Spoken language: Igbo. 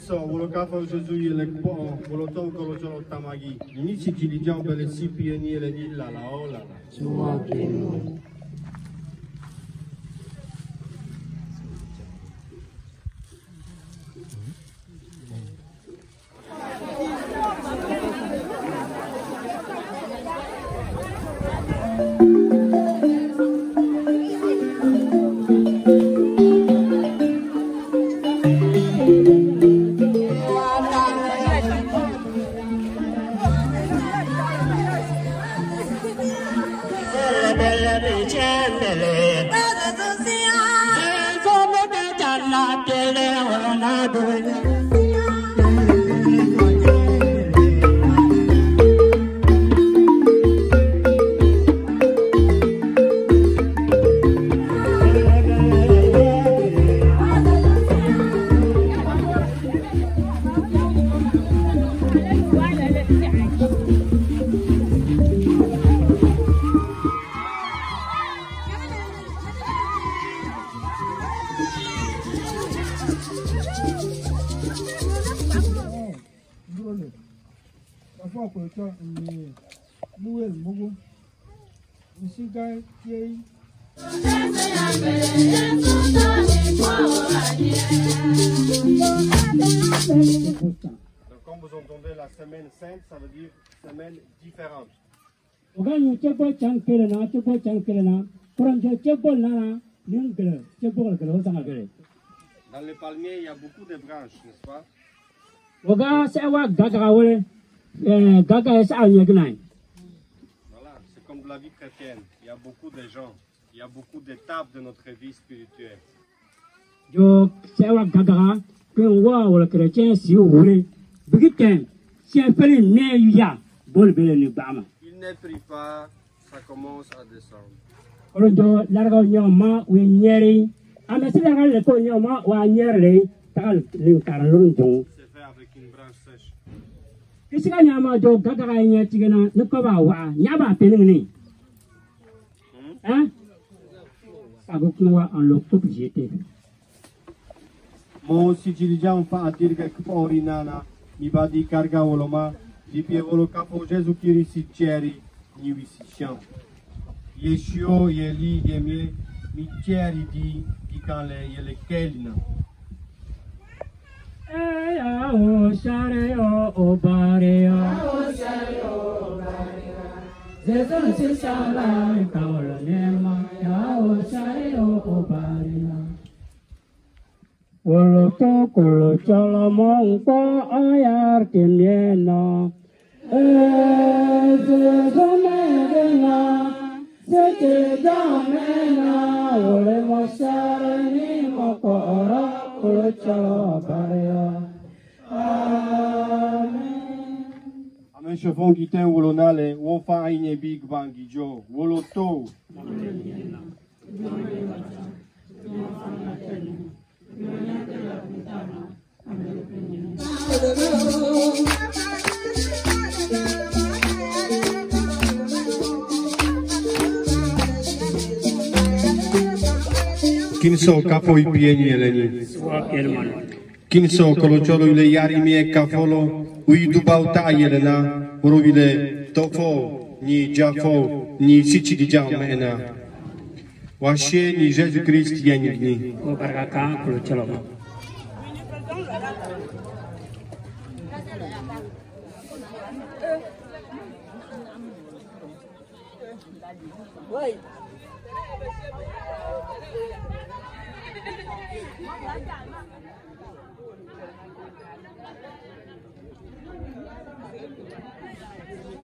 so wolokafa Jésus le po woloto kolotolo tamagi. Inizi kilijan bele sipi ni le di la la o la la. Suma keno. Quand vous entendez la semaine sainte, ça veut dire semaine différente. Dans les palmiers, il y a beaucoup de branches, n'est-ce pas? Voilà, c'est comme la vie chrétienne. Il y a beaucoup de gens, il y a beaucoup d'étapes de notre vie spirituelle. Il ne prie pas, ça commence à descendre. C'est fait avec une branche sèche. Mo si dirigiamo fa a dire che orinana mi va di carga oloma di pievolo capo Gesù Cristo ceri ni visiciam. Yeshua yeli yemie mi ceri di canle yele kelina. O share o baria o share o baria Gesù si sala kaola nema ya o share o baria Woloto kolo chala mongko ayar kimiena Zezomena Zezomena Wole mosare ni moko ora kolo chala baria Amen Amen chevon gitan wolonale wofa aine big bangijo woloto Kinso capo I pieni eleni. Kinso kolociolo ile yari mie cafolo ui dubauta yelena urovile tofo ni jafo ni sici di jamena. Washe ni Jésus Christ yenigni. Obaraka kolociolo. Wait.